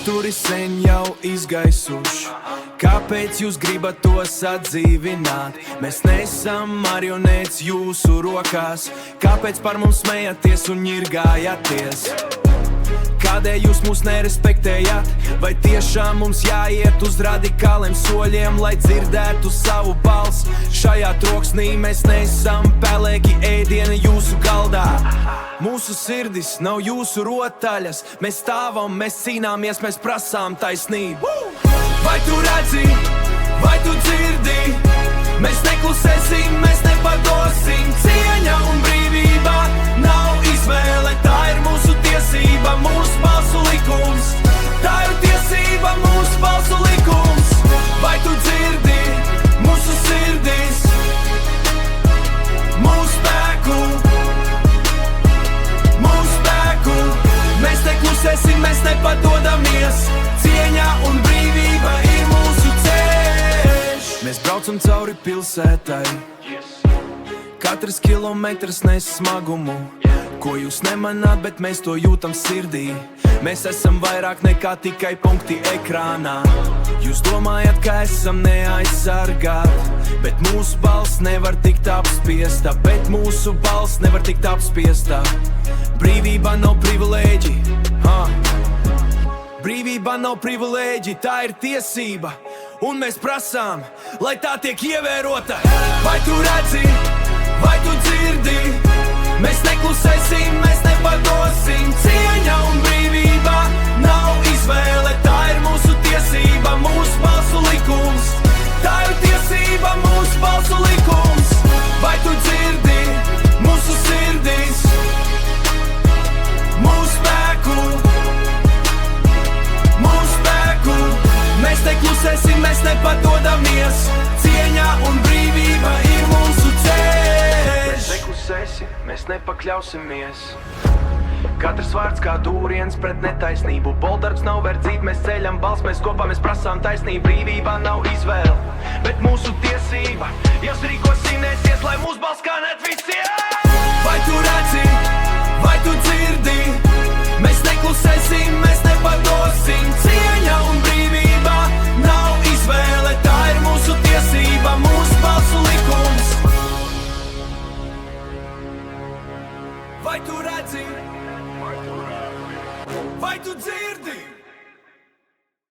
Vēsturi sen jau izgaisuši. Kāpēc jūs gribat tos atdzīvināt? Mēs neesam marionēts jūsu rokās. Kāpēc par mums smējaties un ņirgājaties? Kādēļ jūs mūs nerespektējat? Vai tiešām mums jāiet uz radikāliem soļiem, lai dzirdētu savu balsi? Šajā troksnī mēs neesam pelēki ēdieni jūsu galdā. Mūsu sirdis nav jūsu rotaļas. Mēs stāvam, mēs cīnāmies, mēs prasām taisnību. Vai tu redzi, vai tu dzirdi? Mēs neklusēsim, mēs nepadosim. Cieņa un brīvība nav izvēle, tā ir mūsu tiesība, mūsu balsu likums. Tā ir tiesība, mūsu balsu likums. Vai tu dzirdi mūsu sirdis, mūsu spēku, mūsu spēku? Mēs neklusēsim, mēs nepadodamies. Cieņa un brīvība ir mūsu ceļš. Mēs braucam cauri pilsētai. Katrs kilometrs nes smagumu, ko jūs nemanāt, bet mēs to jūtam sirdī. Mēs esam vairāk nekā tikai punkti ekrānā. Jūs domājat, ka esam neaizsargāti, bet mūsu balss nevar tikt apspiesta. Bet mūsu balss nevar tikt apspiesta. Brīvība nav privilēģi, Brīvība nav privilēģi, tā ir tiesība. Un mēs prasām, lai tā tiek ievērota. Vai tu redzi, vai tu dzirdi? Mēs neklusēsim, mēs nepadosim. Cieņa un brīvība nav izvēle, tā ir mūsu tiesība, mūsu balsu likums. Tā ir tiesība, mūsu balsu likums. Vai tu dzirdi mūsu sirdis, mūsu spēku, mūsu spēku? Mēs neklusēsim, mēs nepadodamies. Cieņa un brīvība ir mūsu ceļš. Mēs neklusēsim, mēs nepakļausimies. Katrs vārds kā dūriens pret netaisnību. Boldarbs nav verdzība, mēs ceļam balss, mēs kopā, mēs prasām taisnību. Brīvība nav izvēle, bet mūsu tiesība. Jūs rīkosimies, lai mūsu balss skanētu visiem. Vai tu redzi, vai tu dzirdi? Mēs neklusēsim, mēs nepadosim. Cieņa un brīvība nav izvēle, tā ir mūsu tiesība, mūsu balsu likums. Vai tu redzi? Vai tu dzirdi?